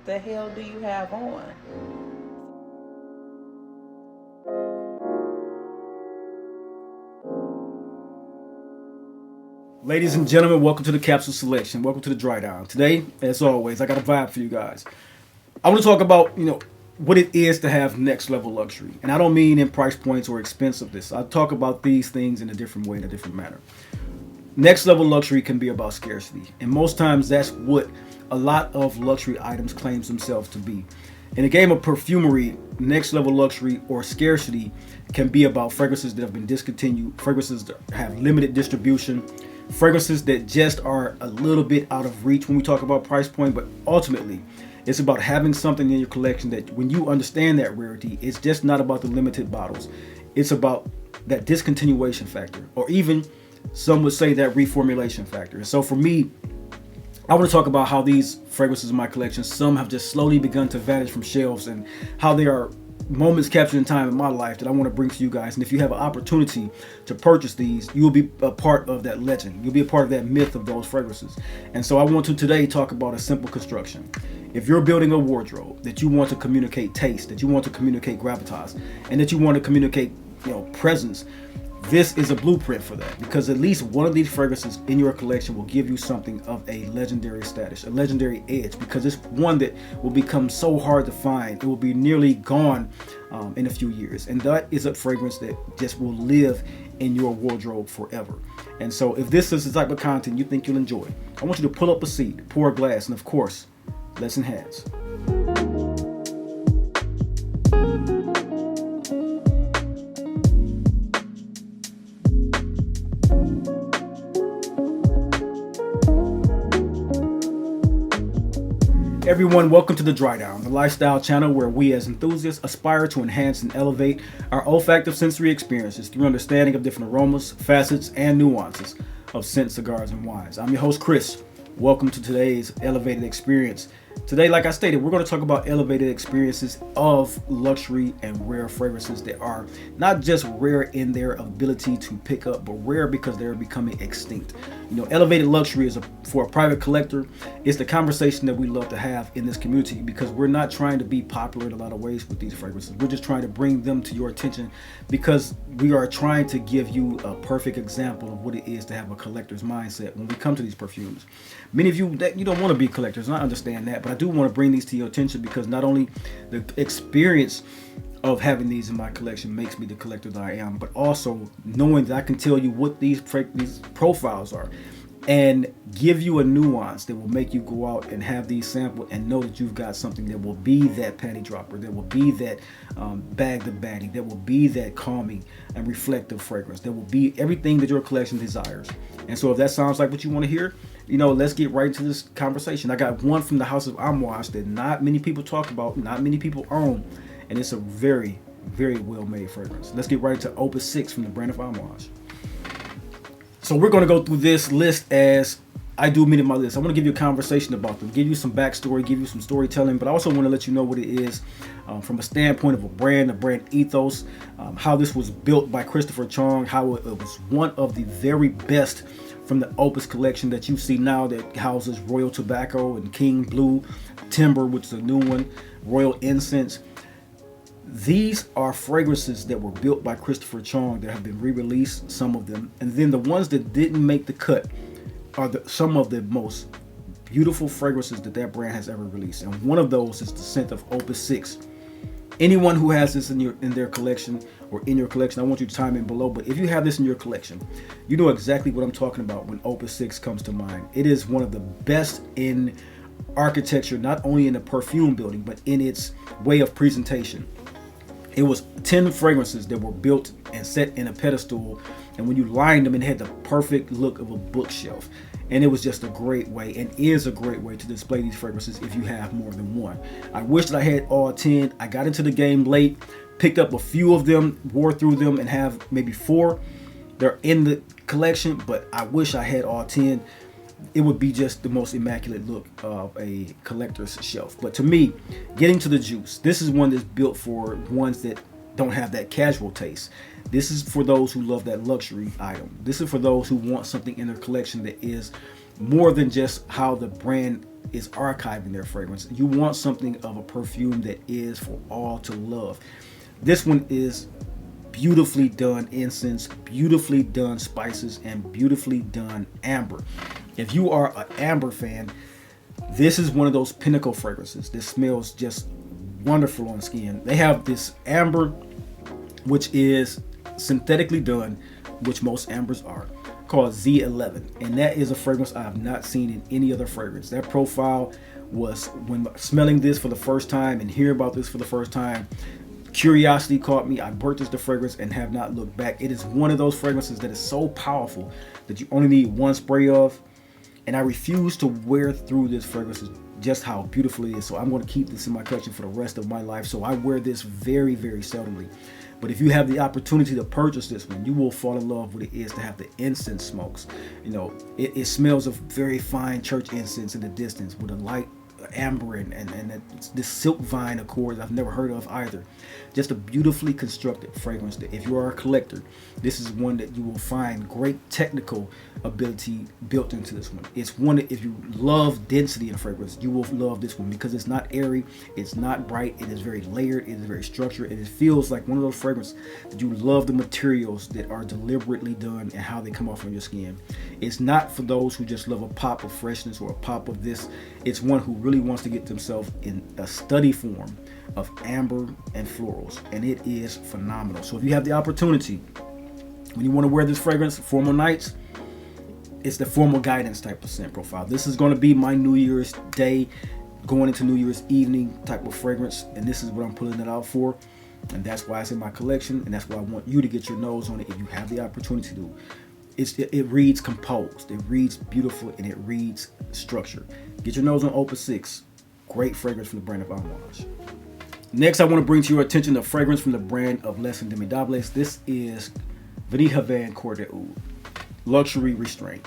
the hell do you have on? Ladies and gentlemen, welcome to the Capsule Selection. Welcome to the Dry Down. Today, as always, I got a vibe for you guys. I want to talk about, what it is to have next level luxury. And I don't mean in price points or expensiveness. I talk about these things in a different way, in a different manner. Next level luxury can be about scarcity. And most times that's what a lot of luxury items claims themselves to be. In the game of perfumery, next level luxury or scarcity can be about fragrances that have been discontinued, fragrances that have limited distribution, fragrances that just are a little bit out of reach when we talk about price point. But ultimately, it's about having something in your collection that when you understand that rarity, it's just not about the limited bottles. It's about that discontinuation factor, or even some would say that reformulation factor. And so for me, I want to talk about how these fragrances in my collection, some have just slowly begun to vanish from shelves, and how they are moments captured in time in my life that I want to bring to you guys. And if you have an opportunity to purchase these, you will be a part of that legend. You'll be a part of that myth of those fragrances. And so I want to today talk about a simple construction. If you're building a wardrobe that you want to communicate taste, that you want to communicate gravitas, and that you want to communicate, presence, this is a blueprint for that, because at least one of these fragrances in your collection will give you something of a legendary status, a legendary edge, because it's one that will become so hard to find. It will be nearly gone in a few years. And that is a fragrance that just will live in your wardrobe forever. And so if this is the type of content you think you'll enjoy, I want you to pull up a seat, pour a glass, and of course, let's enhance. Everyone, welcome to the Dry Down, the lifestyle channel where we as enthusiasts aspire to enhance and elevate our olfactive sensory experiences through understanding of different aromas, facets, and nuances of scent, cigars, and wines. I'm your host, Chris. Welcome to today's elevated experience. Today, like I stated, we're going to talk about elevated experiences of luxury and rare fragrances that are not just rare in their ability to pick up, but rare because they're becoming extinct. Elevated luxury is for a private collector. It's the conversation that we love to have in this community, because we're not trying to be popular in a lot of ways with these fragrances. We're just trying to bring them to your attention because we are trying to give you a perfect example of what it is to have a collector's mindset when we come to these perfumes. Many of you that you don't want to be collectors, and I understand that, but I do want to bring these to your attention because not only the experience of having these in my collection makes me the collector that I am, but also knowing that I can tell you what these profiles are and give you a nuance that will make you go out and have these sampled and know that you've got something that will be that panty dropper, that will be that bag the baddie, that will be that calming and reflective fragrance, that will be everything that your collection desires. And so if that sounds like what you want to hear, let's get right into this conversation. I got one from the house of Amouage that not many people talk about, not many people own, and it's a very, very well-made fragrance. Let's get right into Opus 6 from the brand of Amouage. So we're going to go through this list as I do many of my lists. I want to give you a conversation about them, give you some backstory, give you some storytelling, but I also want to let you know what it is from a standpoint of a brand ethos, how this was built by Christopher Chong, how it was one of the very best from the Opus collection that you see now that houses Royal Tobacco and King Blue, Timber, which is a new one, Royal Incense. These are fragrances that were built by Christopher Chong that have been re-released, some of them. And then the ones that didn't make the cut are some of the most beautiful fragrances that brand has ever released. And one of those is the scent of Opus 6. Anyone who has this in their collection or in your collection, I want you to chime in below. But if you have this in your collection, you know exactly what I'm talking about when Opus 6 comes to mind. It is one of the best in architecture, not only in the perfume building, but in its way of presentation. It was 10 fragrances that were built and set in a pedestal, and when you lined them, it had the perfect look of a bookshelf. And it was just a great way, and is a great way to display these fragrances if you have more than one. I wish that I had all 10. I got into the game late, picked up a few of them, wore through them, and have maybe 4. They're in the collection, but I wish I had all 10. It would be just the most immaculate look of a collector's shelf. But to me, getting to the juice, this is one that's built for ones that don't have that casual taste. This is for those who love that luxury item. This is for those who want something in their collection that is more than just how the brand is archiving their fragrance. You want something of a perfume that is for all to love. This one is beautifully done incense, beautifully done spices, and beautifully done amber. If you are an amber fan, this is one of those pinnacle fragrances. This smells just wonderful on the skin. They have this amber, which is synthetically done, which most ambers are, called Z11, and that is a fragrance I have not seen in any other fragrance. That profile was, when smelling this for the first time and hearing about this for the first time, curiosity caught me. I purchased the fragrance and have not looked back. It is one of those fragrances that is so powerful that you only need one spray of, and I refuse to wear through this fragrance, just how beautiful it is. So I'm going to keep this in my collection for the rest of my life. So I wear this very, very seldomly. But if you have the opportunity to purchase this one, you will fall in love with what it is to have the incense smokes. You know, it smells of very fine church incense in the distance with a light amber and this silk vine accord I've never heard of either. Just a beautifully constructed fragrance that if you are a collector, this is one that you will find great technical ability built into this one. It's one that if you love density in fragrance, you will love this one because it's not airy, it's not bright, it is very layered, it is very structured, and it feels like one of those fragrances that you love the materials that are deliberately done and how they come off on your skin. It's not for those who just love a pop of freshness or a pop of this. It's one who really wants to get themselves in a study form of amber and florals, and it is phenomenal. So if you have the opportunity, when you want to wear this fragrance for formal nights, it's the formal guidance type of scent profile. This is going to be my New Year's Day, going into New Year's evening type of fragrance, and this is what I'm pulling it out for, and that's why it's in my collection, and that's why I want you to get your nose on it if you have the opportunity to. It reads composed, it reads beautiful, and it reads structured. Get your nose on Opus 6. Great fragrance from the brand of Amouage. Next, I want to bring to your attention a fragrance from the brand of Les Indémodables. This is Vanille Havane Cœur de Oud, Luxury Restraint.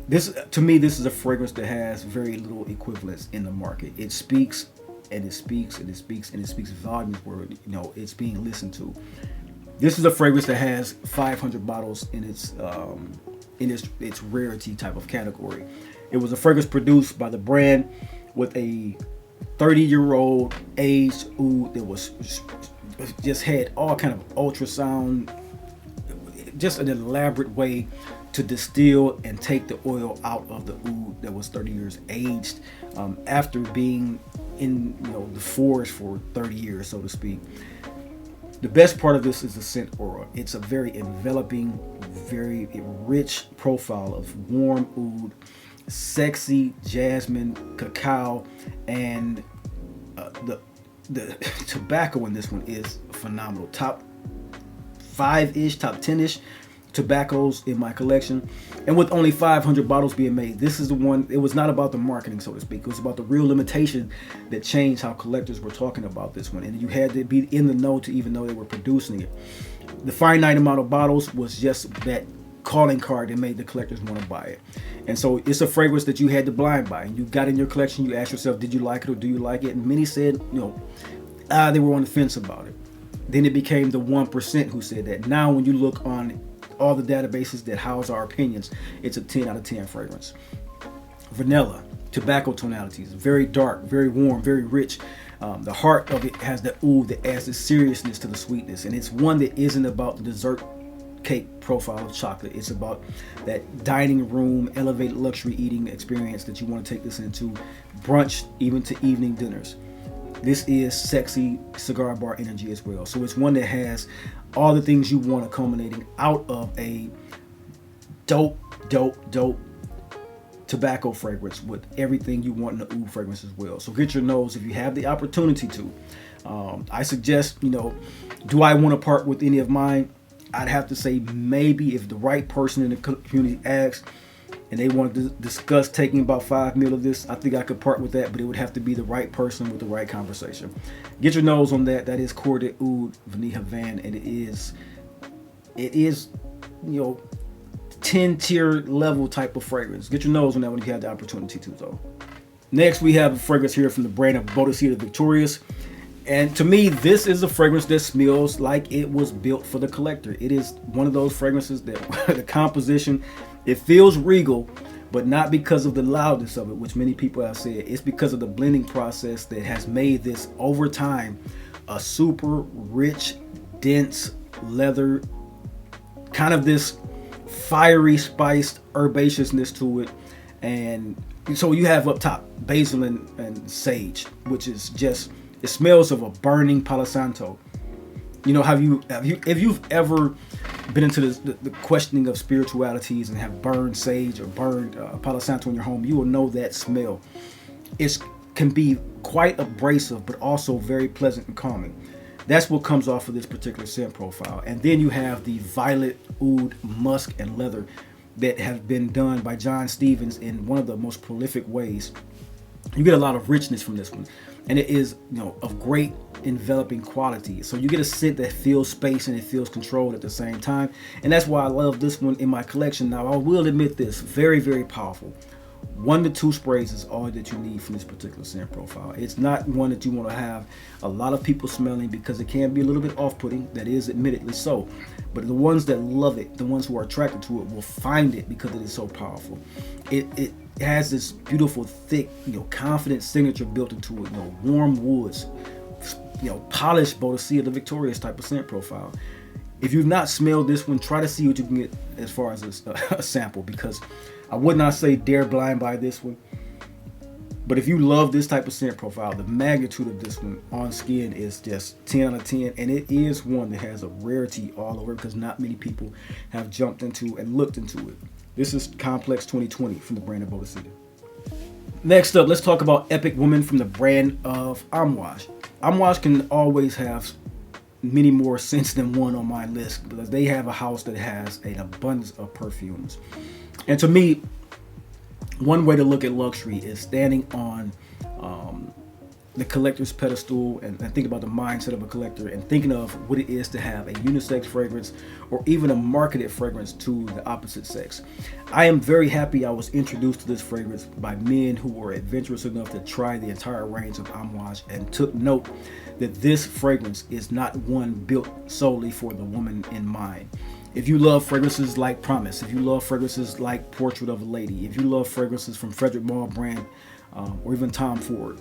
This, to me, this is a fragrance that has very little equivalence in the market. It speaks and it speaks and it speaks and it speaks volumes where, you know, it's being listened to. This is a fragrance that has 500 bottles in its rarity type of category. It was a fragrance produced by the brand with a 30-year-old aged oud that was just had all kind of ultrasound, just an elaborate way to distill and take the oil out of the oud that was 30 years aged, after being in, you know, the forest for 30 years, so to speak. The best part of this is the scent aura. It's a very enveloping, very rich profile of warm oud, sexy jasmine, cacao, and the tobacco in this one is phenomenal. Top 5-ish, top 10-ish tobaccos in my collection, and with only 500 bottles being made, this is the one. It was not about the marketing, so to speak. It was about the real limitation that changed how collectors were talking about this one, and you had to be in the know to even know they were producing it. The finite amount of bottles was just that calling card that made the collectors want to buy it. And so it's a fragrance that you had to blind buy, and you got in your collection. You asked yourself, did you like it or do you like it? And many said, you know, they were on the fence about it. Then it became the 1% who said that. Now when you look on all the databases that house our opinions, it's a 10 out of 10 fragrance. Vanilla, tobacco tonalities, very dark, very warm, very rich. The heart of it has the oud that adds the seriousness to the sweetness, and it's one that isn't about the dessert cake profile of chocolate. It's about that dining room, elevated luxury eating experience that you want to take this into, brunch, even to evening dinners. This is sexy cigar bar energy as well. So it's one that has all the things you want culminating out of a dope tobacco fragrance with everything you want in the oud fragrance as well. So get your nose if you have the opportunity to. I suggest, you know, do I want to part with any of mine? I'd have to say maybe if the right person in the community asks and they want to discuss taking about 5 ml of this, I think I could part with that, but it would have to be the right person with the right conversation. Get your nose on that. That is Cœur de Oud Vanille Havane, and it is, you know, 10-tier level type of fragrance. Get your nose on that when you have the opportunity to, though. Next, we have a fragrance here from the brand of Boadicea the Victorious. And to me, this is a fragrance that smells like it was built for the collector. It is one of those fragrances that the composition, it feels regal, but not because of the loudness of it, which many people have said. It's because of the blending process that has made this over time a super rich, dense leather, kind of this fiery, spiced herbaceousness to it. And so you have up top basil and sage, which is just, it smells of a burning Palo Santo. You know, if you've ever been into the questioning of spiritualities and have burned sage or burned Palo Santo in your home, you will know that smell. It can be quite abrasive, but also very pleasant and calming. That's what comes off of this particular scent profile. And then you have the violet, oud, musk, and leather that have been done by John Stevens in one of the most prolific ways. You get a lot of richness from this one, and it is, you know, of great enveloping quality. So you get a scent that feels space and it feels controlled at the same time, and that's why I love this one in my collection. Now, I will admit this, very, very powerful. 1 to 2 sprays is all that you need from this particular scent profile. It's not one that you want to have a lot of people smelling, because it can be a little bit off-putting. That is admittedly so. But the ones that love it, the ones who are attracted to it, will find it because it is so powerful. It has this beautiful, thick, you know, confident signature built into it. You know, warm woods, you know, polished Boadicea, the Victorious type of scent profile. If you've not smelled this one, try to see what you can get as far as a sample, because I would not say dare blind buy this one. But if you love this type of scent profile, the magnitude of this one on skin is just 10 out of 10. And it is one that has a rarity all over, because not many people have jumped into and looked into it. This is Complex 2020 from the brand of Boadicea. Next up, let's talk about Epic Woman from the brand of Amouage. Amouage can always have many more scents than one on my list, because they have a house that has an abundance of perfumes. And to me, one way to look at luxury is standing on the collector's pedestal and think about the mindset of a collector, and thinking of what it is to have a unisex fragrance or even a marketed fragrance to the opposite sex. I am very happy I was introduced to this fragrance by men who were adventurous enough to try the entire range of Amouage, and took note that this fragrance is not one built solely for the woman in mind. If you love fragrances like Promise, if you love fragrances like Portrait of a Lady, if you love fragrances from Frederic Malle brand, or even Tom Ford,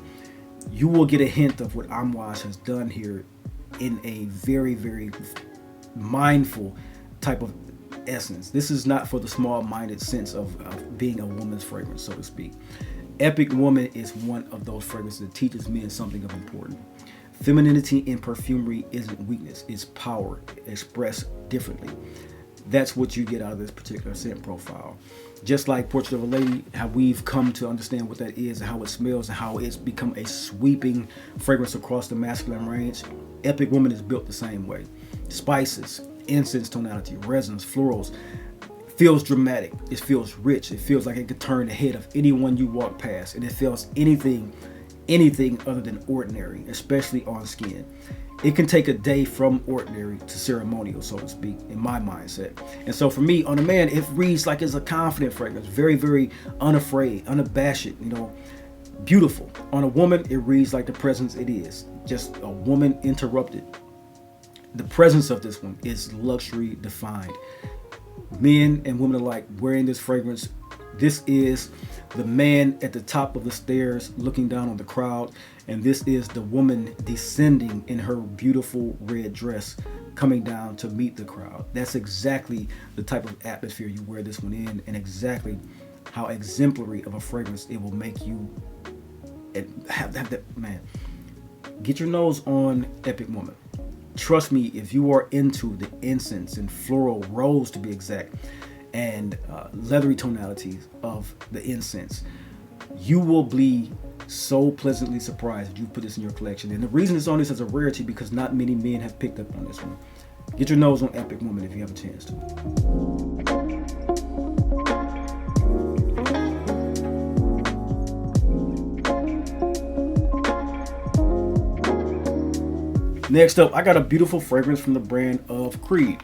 you will get a hint of what Amouage has done here in a very, very mindful type of essence. This is not for the small-minded sense of being a woman's fragrance, so to speak. Epic Woman is one of those fragrances that teaches men something of importance. Femininity in perfumery isn't weakness, it's power expressed differently. That's what you get out of this particular scent profile. Just like Portrait of a Lady, how we've come to understand what that is and how it smells and how it's become a sweeping fragrance across the masculine range, Epic Woman is built the same way. Spices, incense tonality, resins, florals. Feels dramatic, it feels rich, it feels like it could turn the head of anyone you walk past, and it feels anything other than ordinary, especially on skin. It can take a day from ordinary to ceremonial, so to speak, in my mindset. And so for me, on a man, it reads like it's a confident fragrance, very, very unafraid, unabashed, you know, beautiful. On a woman, it reads like the presence it is, just a woman interrupted. The presence of this one is luxury defined. Men and women alike wearing this fragrance, this is the man at the top of the stairs looking down on the crowd, and this is the woman descending in her beautiful red dress coming down to meet the crowd. That's exactly the type of atmosphere you wear this one in, and exactly how exemplary of a fragrance it will make you have that. Man, get your nose on Epic Woman. Trust me, if you are into the incense and floral rose, to be exact, and leathery tonalities of the incense, you will be so pleasantly surprised that you put this in your collection. And the reason it's on this as a rarity, because not many men have picked up on this one. Get your nose on Epic Woman if you have a chance to. Next up, I got a beautiful fragrance from the brand of Creed.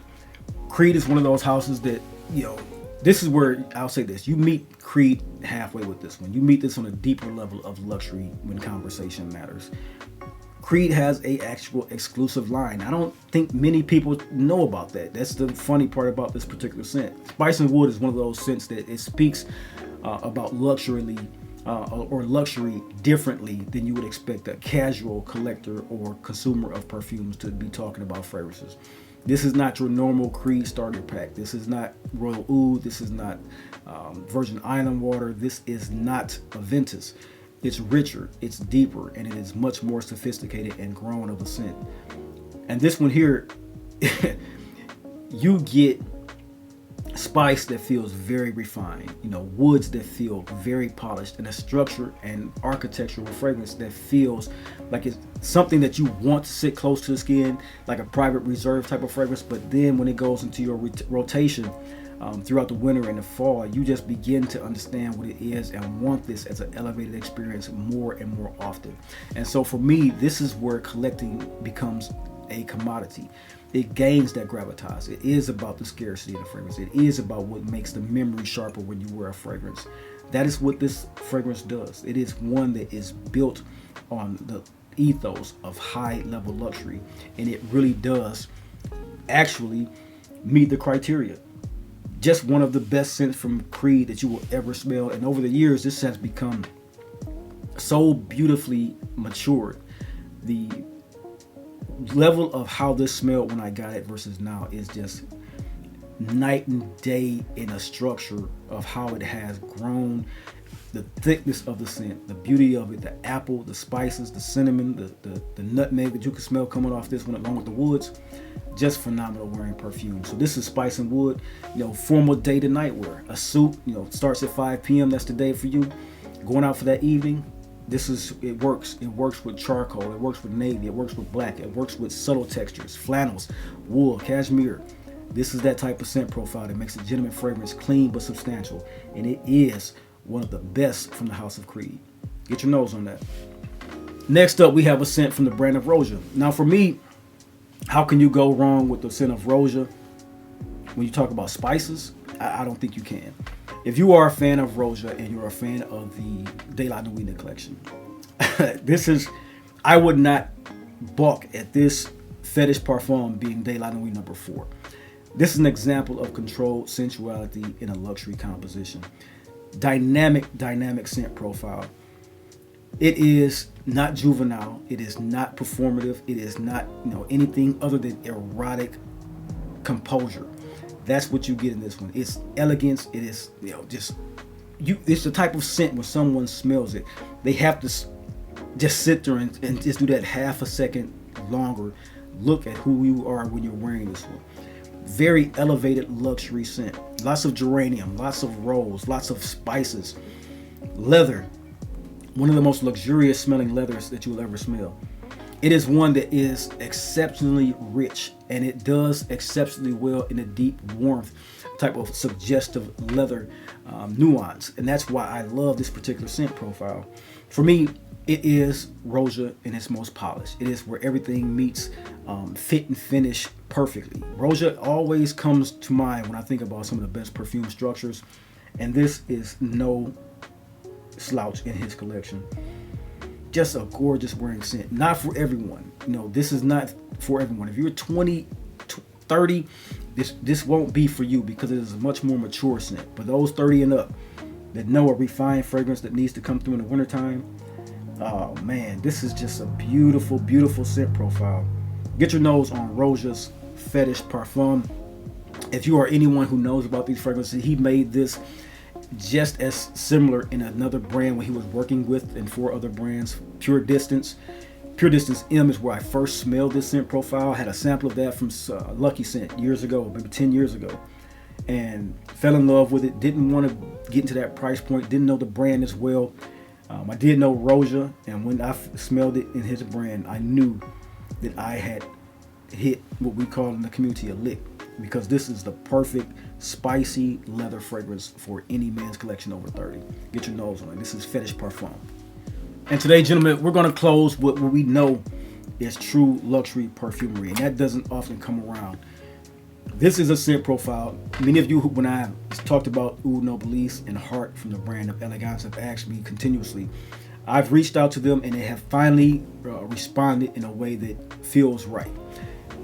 Creed is one of those houses that, you know, this is where I'll say this: you meet Creed halfway with this one. You meet this on a deeper level of luxury when conversation matters. Creed has a actual exclusive line. I don't think many people know about that. That's the funny part about this particular scent. Spice and wood is one of those scents that it speaks about or luxury differently than you would expect a casual collector or consumer of perfumes to be talking about fragrances. This is not your normal Creed starter pack. This is not Royal Oud. This is not Virgin Island water. This is not Aventus. It's richer, it's deeper, and it is much more sophisticated and grown of a scent. And this one here, you get spice that feels very refined, woods that feel very polished, and a structure and architectural fragrance that feels like it's something that you want to sit close to the skin, like a private reserve type of fragrance. But then when it goes into your rotation throughout the winter and the fall, you just begin to understand what it is and want this as an elevated experience more and more often. And so for me, this is where collecting becomes a commodity. It gains that gravitas. It is about the scarcity of the fragrance. It is about what makes the memory sharper when you wear a fragrance. That is what this fragrance does. It is one that is built on the ethos of high level luxury, and it really does actually meet the criteria. Just one of the best scents from Creed that you will ever smell. And over the years, this has become so beautifully matured. The level of how this smelled when I got it versus now is just night and day in a structure of how it has grown, the thickness of the scent, the beauty of it, the apple, the spices, the cinnamon, the nutmeg that you can smell coming off this one along with the woods. Just phenomenal wearing perfume. So this is spice and wood, formal day to night wear. A suit, starts at 5 p.m. That's the day for you. Going out for that evening, it works. It works with charcoal, it works with navy, it works with black, it works with subtle textures, flannels, wool, cashmere. This is that type of scent profile that makes a gentleman fragrance clean but substantial. And it is one of the best from the House of Creed. Get your nose on that. Next up, we have a scent from the brand of Roja. Now for me, how can you go wrong with the scent of Roja when you talk about spices? I don't think you can. If you are a fan of Roja and you're a fan of the De La Nuit collection, I would not balk at this Fetish Parfum being De La Nuit number 4. This is an example of controlled sensuality in a luxury composition. Dynamic scent profile. It is not juvenile. It is not performative. It is not, anything other than erotic composure. That's what you get in this one. It's elegance. It is, it's the type of scent when someone smells it, they have to just sit there and just do that half a second longer. Look at who you are when you're wearing this one. Very elevated luxury scent. Lots of geranium, lots of rose, lots of spices. Leather. One of the most luxurious smelling leathers that you will ever smell. It is one that is exceptionally rich, and it does exceptionally well in a deep warmth type of suggestive leather nuance. And that's why I love this particular scent profile. For me, it is Roja in its most polished. It is where everything meets fit and finish perfectly. Roja always comes to mind when I think about some of the best perfume structures, and this is no slouch in his collection. Just a gorgeous wearing scent. Not for everyone. This is not for everyone. If you're 20, 30, this won't be for you because it is a much more mature scent. But those 30 and up that know a refined fragrance that needs to come through in the wintertime, oh man, this is just a beautiful, beautiful scent profile. Get your nose on Roja's Fetish Parfum. If you are anyone who knows about these fragrances, he made this just as similar in another brand when he was working with and for other brands. Pure Distance M is where I first smelled this scent profile. I had a sample of that from Lucky Scent years ago, maybe 10 years ago, and fell in love with it. Didn't want to get into that price point, didn't know the brand as well. I did know Roja, and when I smelled it in his brand, I knew that I had hit what we call in the community a lick, because this is the perfect spicy leather fragrance for any man's collection over 30. Get your nose on it. This is Fetish Parfum. And today, gentlemen, we're going to close with what we know is true luxury perfumery, and that doesn't often come around. This is a scent profile. Many of you, when I talked about Oud Noblesse and Heart from the brand of Elegance, have asked me continuously. I've reached out to them, and they have finally responded in a way that feels right.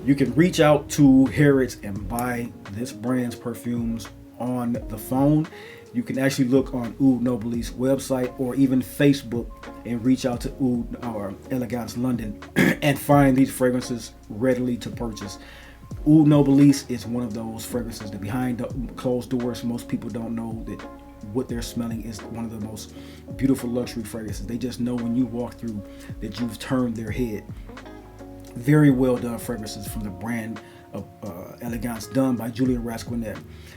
You can reach out to Harrods and buy this brand's perfumes on the phone. You can actually look on Oud Noble's website or even Facebook and reach out to Oud or Elegance London and find these fragrances readily to purchase. Oud Noblesse is one of those fragrances that behind the closed doors, most people don't know that what they're smelling is one of the most beautiful luxury fragrances. They just know when you walk through that you've turned their head. Very well done fragrances from the brand of Elegance, done by Julian Rasquinet.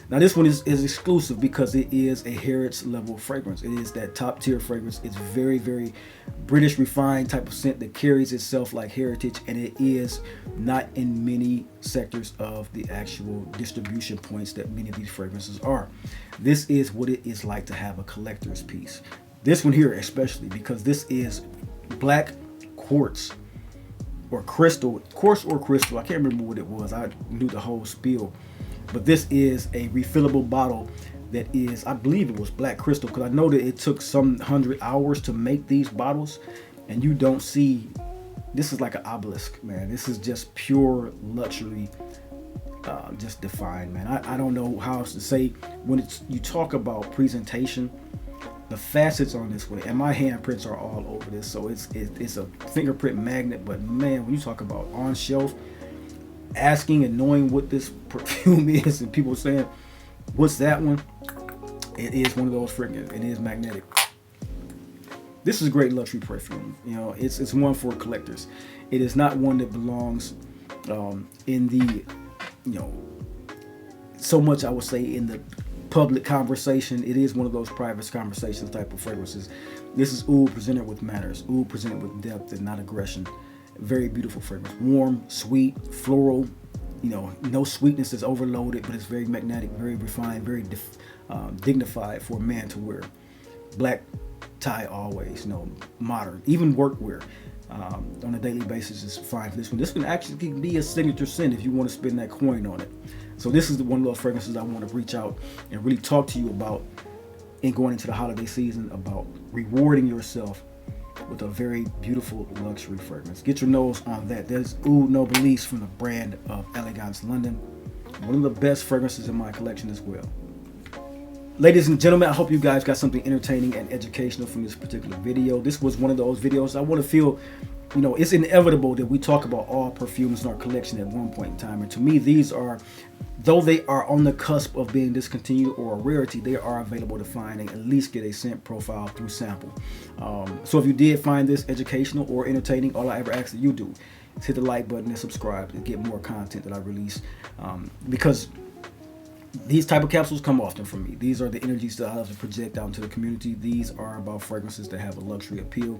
Now this one is exclusive because it is a Harrods level fragrance. It is that top tier fragrance. It's very, very British refined type of scent that carries itself like heritage, and it is not in many sectors of the actual distribution points that many of these fragrances are. This is what it is like to have a collector's piece. This one here especially, because this is black quartz or crystal, quartz or crystal. I can't remember what it was. I knew the whole spiel. But this is a refillable bottle that is, I believe it was black crystal, because I know that it took some 100 hours to make these bottles, and you don't see, this is like an obelisk, man. This is just pure luxury, just defined, man. I don't know how else to say. When you talk about presentation, the facets on this way, and my handprints are all over this, so it's a fingerprint magnet. But man, when you talk about on shelf, asking and knowing what this perfume is, and people saying, what's that one? It is one of those fragrances. It is magnetic. This is a great luxury perfume. You know, it's one for collectors. It is not one that belongs in the, you know, so much I would say in the public conversation. It is one of those private conversations type of fragrances. This is Oud presented with manners. Oud presented with depth and not aggression. Very beautiful fragrance. Warm, sweet, floral. You know, no sweetness is overloaded, but it's very magnetic, very refined, very dignified for a man to wear. Black tie always, you know, modern, even workwear on a daily basis is fine for this one. This can actually be a signature scent if you want to spend that coin on it. So this is one of those fragrances I want to reach out and really talk to you about in going into the holiday season, about rewarding yourself with a very beautiful luxury fragrance. Get your nose on that. There's Oud Noblesse from the brand of Elegance London. One of the best fragrances in my collection as well. Ladies and gentlemen, I hope you guys got something entertaining and educational from this particular video. This was one of those videos I want to feel, you know, it's inevitable that we talk about all perfumes in our collection at one point in time. And to me, these are, though they are on the cusp of being discontinued or a rarity, they are available to find and at least get a scent profile through sample. So if you did find this educational or entertaining, all I ever ask that you do is hit the like button and subscribe to get more content that I release. Because these type of capsules come often from me. These are the energies that I love to project out into the community. These are about fragrances that have a luxury appeal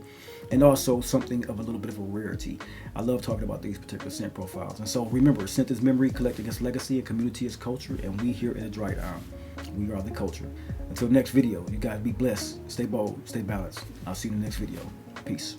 and also something of a little bit of a rarity. I love talking about these particular scent profiles. And so remember, scent is memory, collecting is legacy, and community is culture. And we here at Dry Down, we are the culture. Until next video, you guys be blessed, stay bold, stay balanced. I'll see you in the next video. Peace.